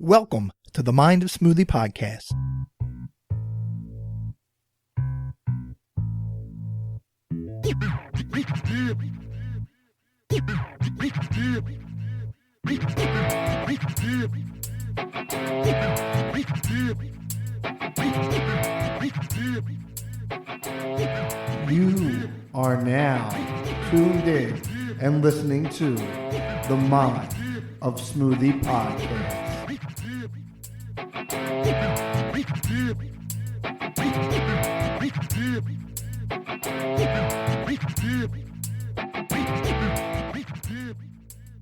Welcome to the Mind of Smoothie podcast. You are now tuned in and listening to the Mind of Smoothie podcast.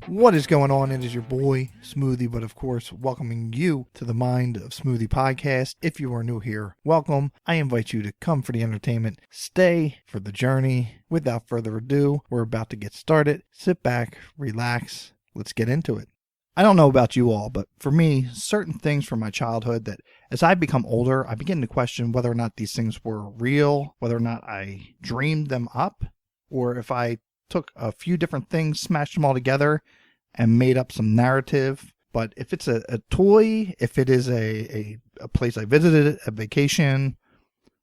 What is going on? It is your boy, Smoothie, but of course, welcoming you to the Mind of Smoothie podcast. If you are new here, welcome. I invite you to come for the entertainment, stay for the journey. Without further ado, we're about to get started. Sit back, relax, let's get into it. I don't know about you all, but for me, certain things from my childhood that as I become older, I begin to question whether or not these things were real, whether or not I dreamed them up, or if I took a few different things, smashed them all together, and made up some narrative. But if it's a toy, if it is a place I visited, a vacation,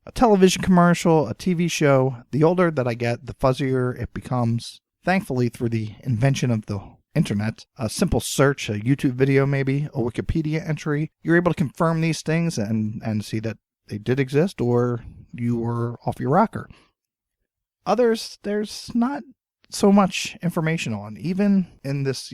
a television commercial, a TV show, the older that I get, the fuzzier it becomes. Thankfully, through the invention of the internet, a simple search, a YouTube video maybe, a Wikipedia entry, you're able to confirm these things and see that they did exist, or you were off your rocker. Others, there's not so much information on. Even in this,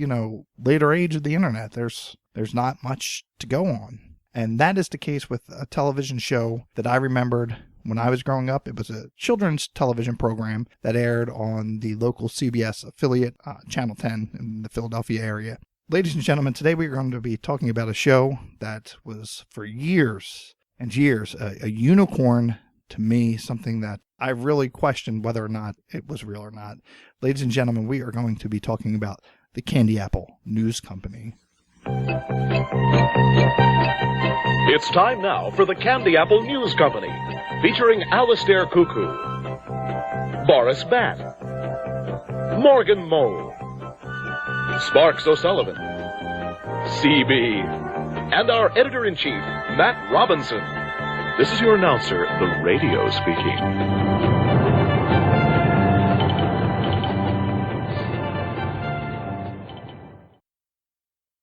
later age of the internet, there's not much to go on. And that is the case with a television show that I remembered when I was growing up. It was a children's television program that aired on the local CBS affiliate, Channel 10 in the Philadelphia area. Ladies and gentlemen, today we're going to be talking about a show that was for years and years a unicorn to me, something that I really questioned whether or not it was real or not. Ladies and gentlemen, we are going to be talking about the Candy Apple News Company. It's time now for the Candy Apple News Company, featuring Alistair Cuckoo, Boris Bat, Morgan Mole, Sparks O'Sullivan, CB, and our editor-in-chief, Matt Robinson. This is your announcer, the radio speaking.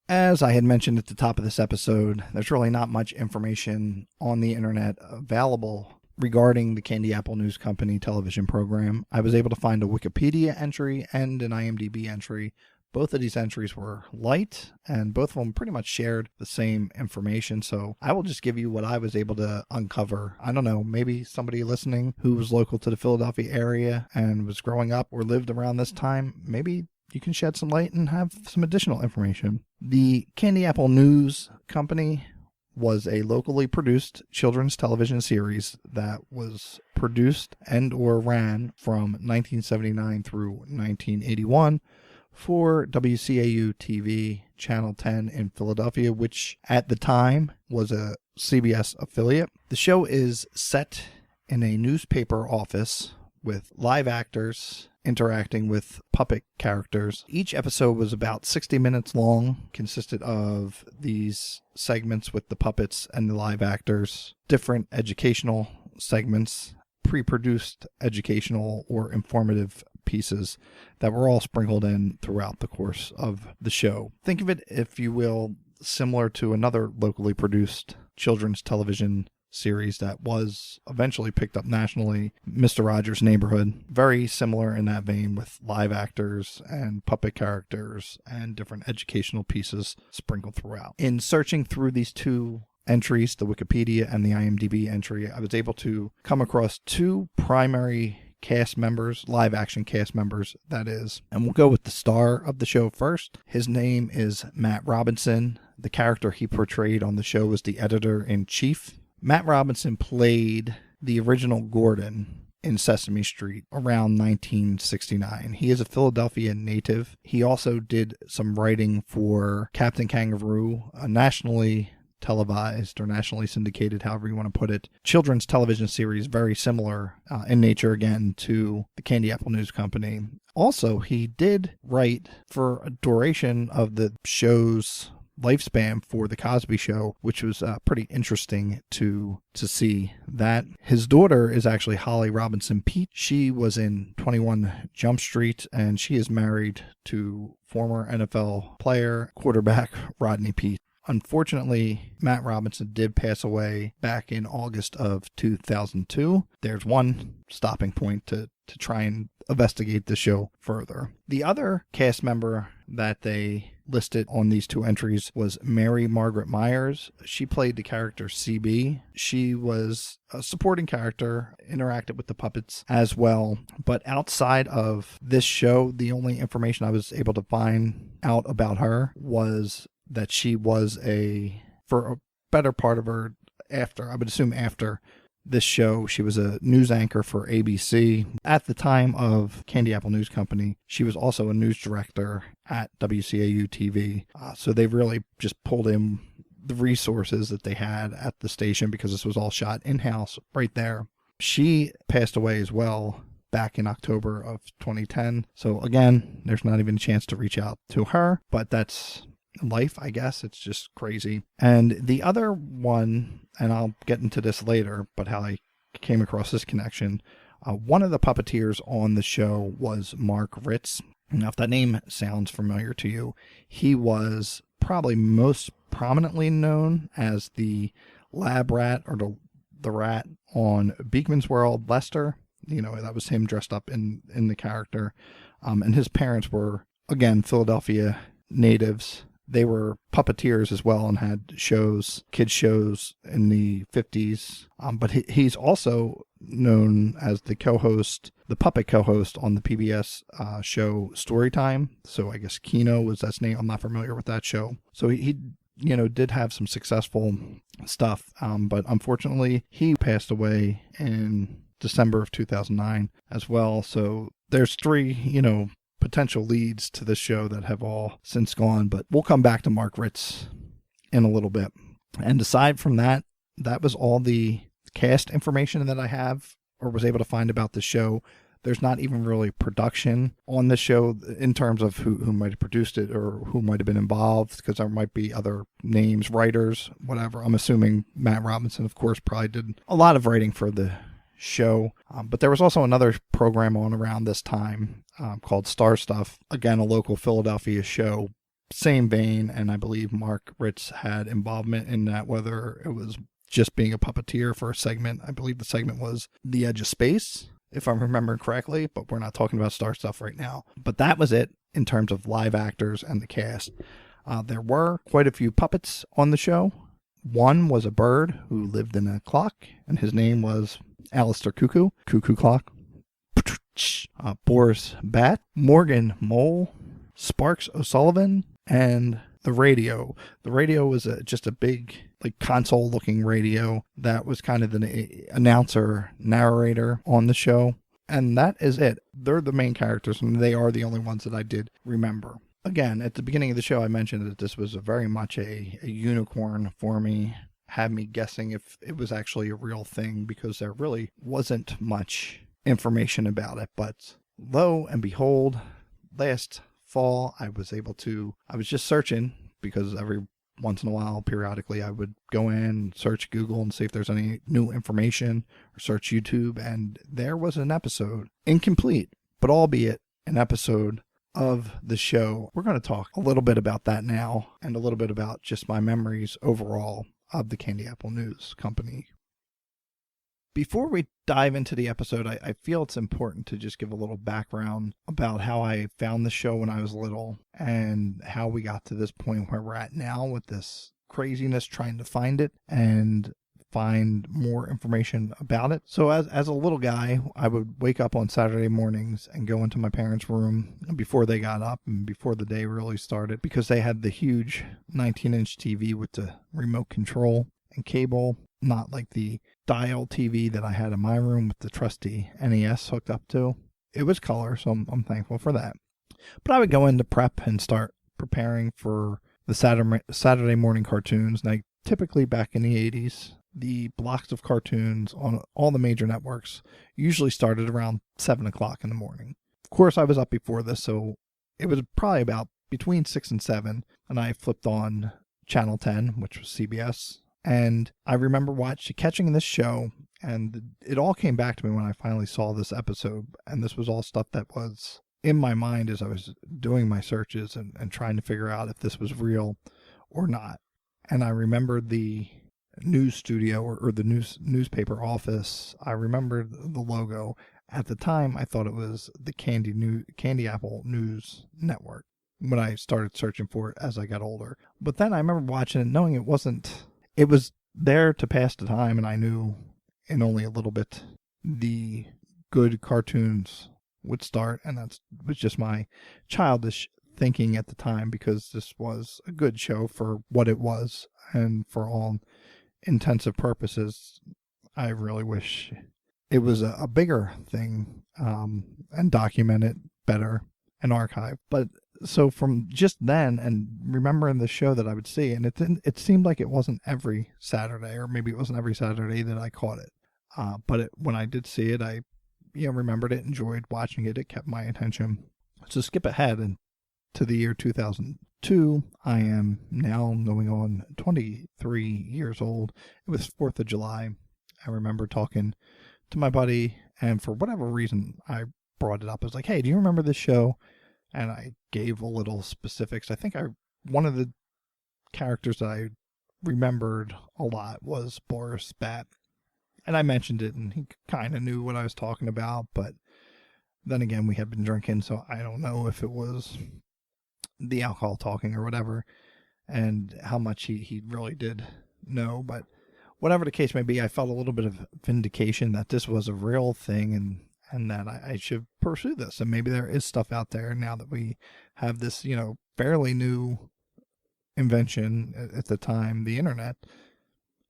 As I had mentioned at the top of this episode, there's really not much information on the internet available regarding the Candy Apple News Company television program. I was able to find a Wikipedia entry and an IMDb entry. Both of these entries were light, and both of them pretty much shared the same information. So I will just give you what I was able to uncover. I don't know, maybe somebody listening who was local to the Philadelphia area and was growing up or lived around this time, maybe you can shed some light and have some additional information. The Candy Apple News Company was a locally produced children's television series that was produced and or ran from 1979 through 1981 for WCAU TV Channel 10 in Philadelphia, which at the time was a CBS affiliate. The show is set in a newspaper office with live actors interacting with puppet characters. Each episode was about 60 minutes long, consisted of these segments with the puppets and the live actors, different educational segments, pre-produced educational or informative pieces that were all sprinkled in throughout the course of the show. Think of it, if you will, similar to another locally produced children's television series that was eventually picked up nationally, Mr. Rogers' Neighborhood. Very similar in that vein, with live actors and puppet characters and different educational pieces sprinkled throughout. In searching through these two entries, the Wikipedia and the IMDb entry, I was able to come across two primary cast members, live action cast members, that is. And we'll go with the star of the show first. His name is Matt Robinson. The character he portrayed on the show was the editor-in-chief. Matt Robinson played the original Gordon in Sesame Street around 1969. He is a Philadelphia native. He also did some writing for Captain Kangaroo, a nationally televised or nationally syndicated, however you want to put it, children's television series, very similar in nature again to the Candy Apple News Company. Also, he did write for a duration of the show's lifespan for the Cosby Show, which was pretty interesting to see that. His daughter is actually Holly Robinson Peete. She was in 21 Jump Street, and she is married to former NFL player, quarterback Rodney Peete. Unfortunately, Matt Robinson did pass away back in August of 2002. There's one stopping point to try and investigate the show further. The other cast member that they listed on these two entries was Mary Margaret Myers. She played the character CB. She was a supporting character, interacted with the puppets as well. But outside of this show, the only information I was able to find out about her was that she was for a better part of her I would assume after this show, she was a news anchor for ABC. At the time of Candy Apple News Company, she was also a news director at WCAU TV. So they really just pulled in the resources that they had at the station because this was all shot in-house right there. She passed away as well back in October of 2010. So again, there's not even a chance to reach out to her, but that's life, I guess. It's just crazy. And the other one, and I'll get into this later, but how I came across this connection, one of the puppeteers on the show was Mark Ritz. Now, if that name sounds familiar to you, he was probably most prominently known as the lab rat or the rat on Beakman's World, Lester. You know, that was him dressed up in the character. And his parents were, again, Philadelphia natives. They were puppeteers as well and had kids shows in the 50s. But he's also known as the puppet co-host on the PBS show Storytime. So I guess Keno was that name. I'm not familiar with that show. So he did have some successful stuff. But unfortunately, he passed away in December of 2009 as well. So there's three, potential leads to this show that have all since gone, but we'll come back to Mark Ritz in a little bit. And aside from that, that was all the cast information that I have or was able to find about the show. There's not even really production on the show in terms of who might have produced it or who might have been involved, because there might be other names, writers, whatever. I'm assuming Matt Robinson, of course, probably did a lot of writing for the show. But there was also another program on around this time called Star Stuff. Again, a local Philadelphia show, same vein. And I believe Mark Ritz had involvement in that, whether it was just being a puppeteer for a segment. I believe the segment was The Edge of Space, if I'm remembering correctly, but we're not talking about Star Stuff right now. But that was it in terms of live actors and the cast. There were quite a few puppets on the show. One was a bird who lived in a clock, and his name was Alistair Cuckoo Clock, Boris Bat, Morgan Mole, Sparks O'Sullivan, and the radio. The radio was just a big, console-looking radio that was kind of the announcer, narrator on the show. And that is it. They're the main characters, and they are the only ones that I did remember. Again, at the beginning of the show, I mentioned that this was very much a unicorn for me. Had me guessing if it was actually a real thing, because there really wasn't much information about it. But lo and behold, last fall, I was just searching, because every once in a while, periodically, I would go in, search Google and see if there's any new information, or search YouTube, and there was an episode, incomplete, but albeit an episode of the show. We're going to talk a little bit about that now, and a little bit about just my memories overall of the Candy Apple News Company. Before we dive into the episode, I feel it's important to just give a little background about how I found the show when I was little and how we got to this point where we're at now with this craziness trying to find it and find more information about it. So as a little guy, I would wake up on Saturday mornings and go into my parents' room before they got up and before the day really started, because they had the huge 19-inch TV with the remote control and cable, not like the dial TV that I had in my room with the trusty NES hooked up to. It was color, so I'm thankful for that. But I would go into prep and start preparing for the Saturday morning cartoons. And typically back in the 80s, the blocks of cartoons on all the major networks usually started around 7 o'clock in the morning. Of course, I was up before this, so it was probably about between 6 and 7, and I flipped on Channel 10, which was CBS. And I remember catching this show, and it all came back to me when I finally saw this episode. And this was all stuff that was in my mind as I was doing my searches and trying to figure out if this was real or not. And I remembered the news studio or the newspaper office. I remembered the logo. At the time, I thought it was the Candy Apple News Network when I started searching for it as I got older. But then I remember watching it, knowing it was there to pass the time, and I knew in only a little bit the good cartoons would start, and that was just my childish thinking at the time, because this was a good show for what it was, and for all intensive purposes, I really wish it was a bigger thing, and documented better and archived. But so from just then, and remembering the show that I would see, and it seemed like it wasn't every Saturday, or maybe it wasn't every Saturday that I caught it. But when I did see it, I remembered it, enjoyed watching it. It kept my attention. So skip ahead and to the year 2002. I am now going on 23 years old. It was 4th of July. I remember talking to my buddy, and for whatever reason, I brought it up. I was like, hey, do you remember this show? And I gave a little specifics. I think one of the characters that I remembered a lot was Boris Bat. And I mentioned it, and he kind of knew what I was talking about. But then again, we had been drinking, so I don't know if it was the alcohol talking or whatever, and how much he really did know. But whatever the case may be, I felt a little bit of vindication that this was a real thing, and that I should pursue this. And maybe there is stuff out there now that we have this, fairly new invention at the time, the internet.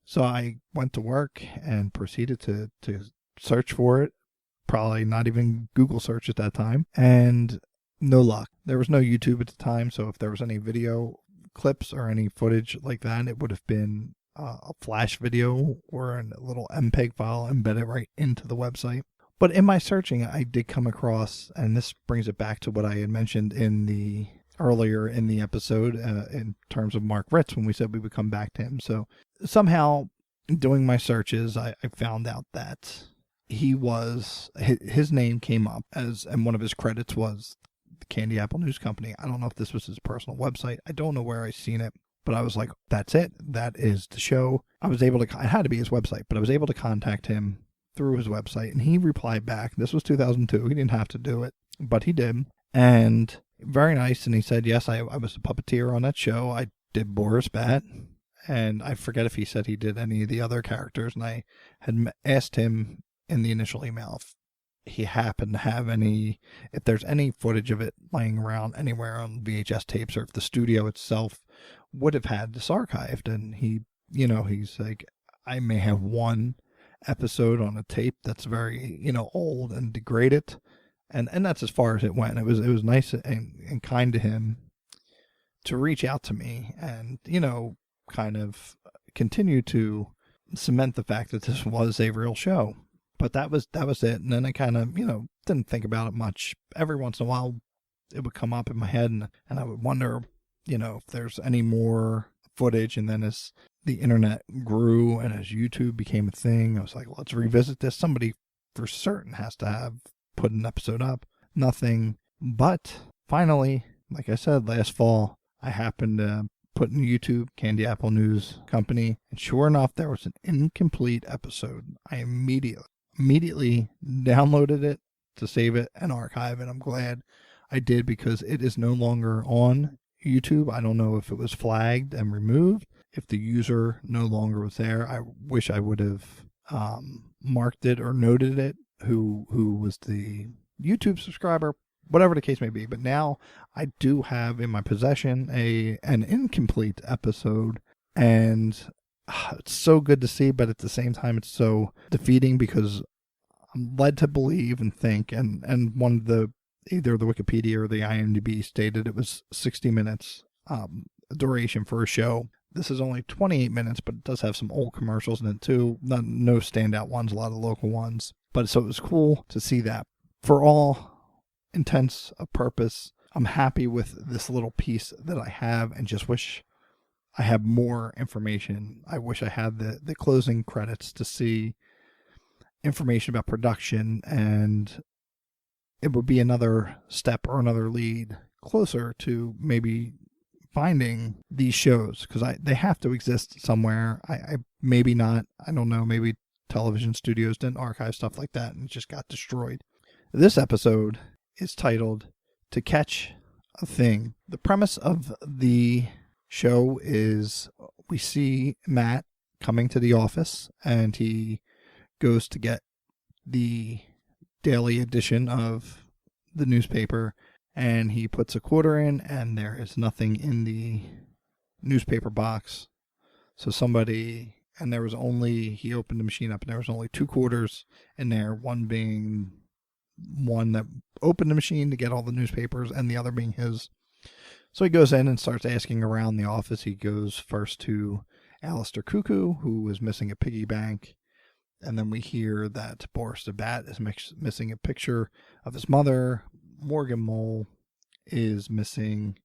So I went to work and proceeded to search for it. Probably not even Google search at that time. And no luck. There was no YouTube at the time, so if there was any video clips or any footage like that, it would have been a flash video or a little MPEG file embedded right into the website. But in my searching, I did come across, and this brings it back to what I had mentioned earlier in the episode, in terms of Mark Ritz, when we said we would come back to him. So somehow, doing my searches, I found out that his name came up and one of his credits was the Candy Apple News Company. I don't know if this was his personal website. I don't know where I seen it, but I was like, that's it. That is the show. It had to be his website, but I was able to contact him through his website, and he replied back. This was 2002. He didn't have to do it, but he did. And very nice. And he said, yes, I was a puppeteer on that show. I did Boris Bat. And I forget if he said he did any of the other characters. And I had asked him in the initial email if he happened to have if there's any footage of it laying around anywhere on VHS tapes, or if the studio itself would have had this archived. And he's like, I may have one episode on a tape that's very, old and degraded. And that's as far as it went. It was nice and kind to him to reach out to me and, kind of continue to cement the fact that this was a real show. But that was it. And then I kind of, didn't think about it much. Every once in a while, it would come up in my head, and I would wonder, if there's any more footage. And then as the internet grew and as YouTube became a thing, I was like, let's revisit this. Somebody for certain has to have put an episode up. Nothing. But finally, like I said, last fall, I happened to put in YouTube Candy Apple News Company, and sure enough, there was an incomplete episode. I immediately downloaded it to save it and archive it. I'm glad I did, because it is no longer on YouTube. I don't know if it was flagged and removed, if the user no longer was there. I wish I would have marked it or noted it, who was the YouTube subscriber, whatever the case may be. But now I do have in my possession an incomplete episode, and it's so good to see, but at the same time it's so defeating, because I'm led to believe and think, and one of either the Wikipedia or the IMDb stated it was 60 minutes duration for a show. This is only 28 minutes, but it does have some old commercials in it too. No standout ones, a lot of local ones. But so it was cool to see that. For all intents of purpose, I'm happy with this little piece that I have, and just wish I have more information. I wish I had the closing credits to see information about production, and it would be another step or another lead closer to maybe finding these shows, because they have to exist somewhere. I maybe not. I don't know. Maybe television studios didn't archive stuff like that and it just got destroyed. This episode is titled To Catch a Thing. The premise of the show is we see Matt coming to the office, and he goes to get the daily edition of the newspaper, and he puts a quarter in, and there is nothing in the newspaper box. So he opened the machine up, and there was only 2 quarters in there, one being one that opened the machine to get all the newspapers, and the other being his. So he goes in and starts asking around the office. He goes first to Alistair Cuckoo, who is missing a piggy bank. And then we hear that Boris the Bat is missing a picture of his mother. Morgan Mole is missing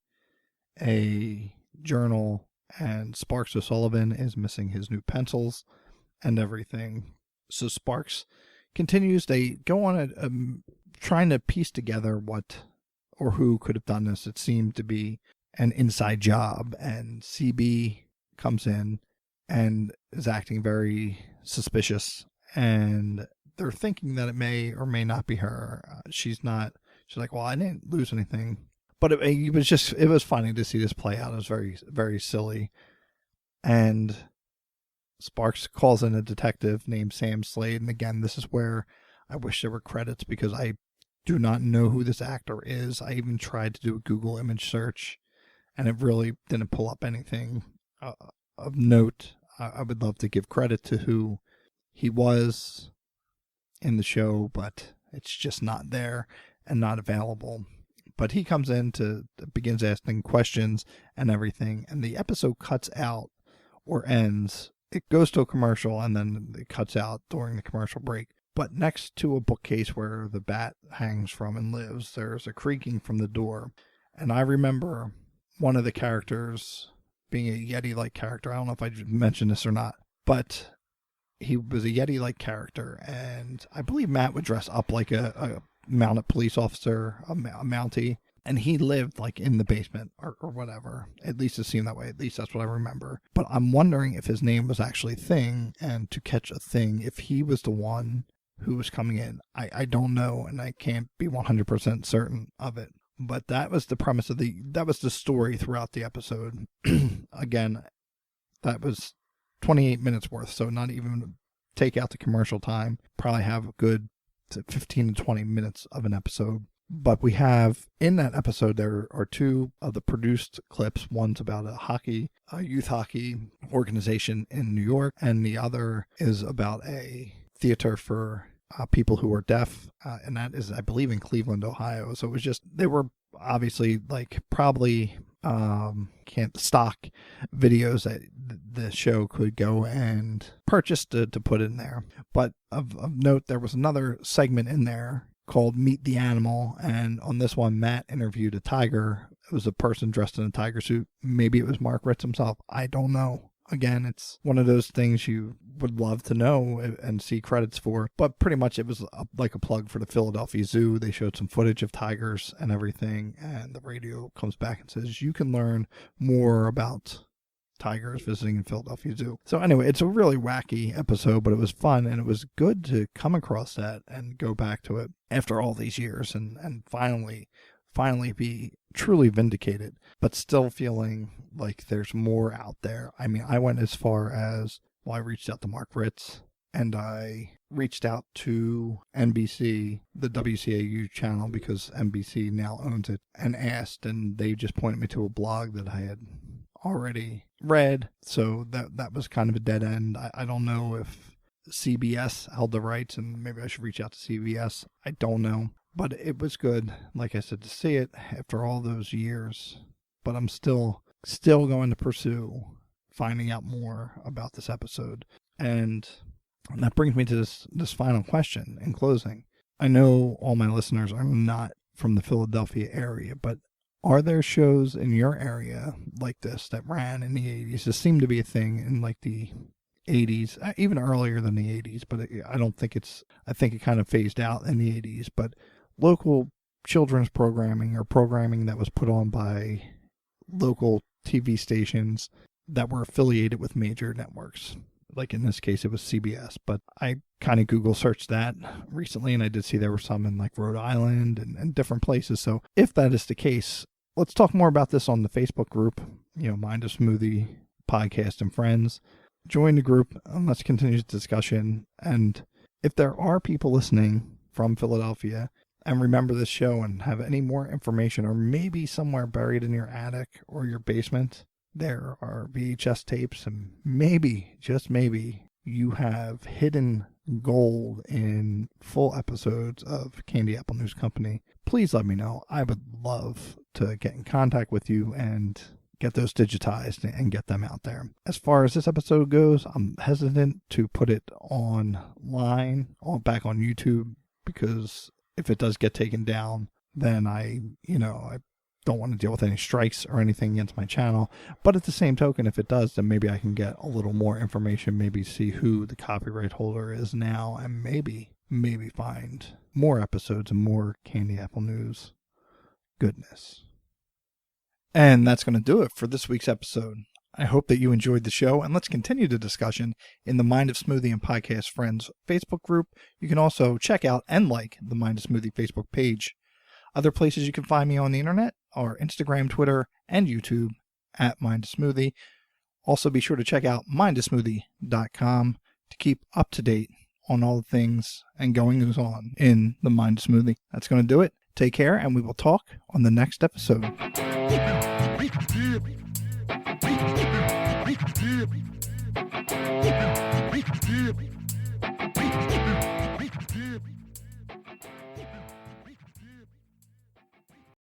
a journal. And Sparks O'Sullivan is missing his new pencils and everything. So Sparks continues. They go on trying to piece together what or who could have done this. It seemed to be an inside job. And CB comes in and is acting very suspicious, and they're thinking that it may or may not be her. She's like, well, I didn't lose anything. But it was funny to see this play out. It was very, very silly. And Sparks calls in a detective named Sam Slade. And again, this is where I wish there were credits, because I do not know who this actor is. I even tried to do a Google image search, and it really didn't pull up anything of note. I would love to give credit to who he was in the show, but it's just not there and not available. But he comes in begins asking questions and everything, and the episode cuts out or ends. It goes to a commercial, and then it cuts out during the commercial break. But next to a bookcase where the bat hangs from and lives, there's a creaking from the door. And I remember one of the characters being a Yeti-like character. I don't know if I mentioned this or not, but he was a Yeti-like character, and I believe Matt would dress up like a mounted police officer, a Mountie, and he lived like in the basement or whatever. At least it seemed that way. At least that's what I remember. But I'm wondering if his name was actually Thing, and To Catch a Thing, if he was the one who was coming in. I don't know, and I can't be 100% certain of it. But that was the premise that was the story throughout the episode. Again, that was 28 minutes worth, so not even take out the commercial time. Probably have a good 15 to 20 minutes of an episode. But we have, in that episode, there are 2 of the produced clips. One's about a youth hockey organization in New York, and the other is about a theater for people who are deaf, and that is, I believe, in Ohio. So it was just, they were obviously like probably stock videos that the show could go and purchase to put in there. But of note, there was another segment in there called Meet the Animal, and on this one, Matt interviewed a tiger. It was a person dressed in a tiger suit. Maybe it was Mark Ritz himself. I don't know. Again, it's one of those things you would love to know and see credits for, but pretty much it was like a plug for the Philadelphia Zoo. They showed some footage of tigers and everything, and the radio comes back and says, you can learn more about tigers visiting in Philadelphia Zoo. So anyway, it's a really wacky episode, but it was fun, and it was good to come across that and go back to it after all these years and finally be truly vindicated, but still feeling like there's more out there. I mean, I went as far as, I reached out to Mark Ritz, and I reached out to NBC, the WCAU channel, because NBC now owns it, and asked, and they just pointed me to a blog that I had already read. So that was kind of a dead end. I don't know if CBS held the rights, and maybe I should reach out to CBS. I don't know. But it was good, like I said, to see it after all those years. But I'm still going to pursue finding out more about this episode. And that brings me to this final question in closing. I know all my listeners are not from the Philadelphia area, but Are there shows in your area like this that ran in the 80s? This seemed to be a thing in like the 80s, even earlier than the 80s, but I don't think I think it kind of phased out in the 80s. But local children's programming or programming that was put on by local TV stations that were affiliated with major networks. Like in this case, it was CBS, but I kind of Google searched that recently, and I did see there were some in like Rhode Island and different places. So if that is the case, let's talk more about this on the Facebook group, Mind of Smoothie Podcast and Friends. Join the group and let's continue the discussion. And if there are people listening from Philadelphia and remember this show and have any more information, or maybe somewhere buried in your attic or your basement, there are VHS tapes, and maybe, just maybe, you have hidden gold in full episodes of Candy Apple News Company. Please let me know. I would love to get in contact with you and get those digitized and get them out there. As far as this episode goes, I'm hesitant to put it online, back on YouTube, because if it does get taken down, then I don't want to deal with any strikes or anything against my channel. But at the same token, if it does, then maybe I can get a little more information, maybe see who the copyright holder is now, and maybe find more episodes and more Candy Apple News goodness. And that's going to do it for this week's episode. I hope that you enjoyed the show, and let's continue the discussion in the Mind of Smoothie and Podcast Friends Facebook group. You can also check out and like the Mind of Smoothie Facebook page. Other places you can find me on the internet are Instagram, Twitter, and YouTube at Mind of Smoothie. Also be sure to check out mindofsmoothie.com to keep up to date on all the things and goings on in the Mind of Smoothie. That's going to do it. Take care, and we will talk on the next episode.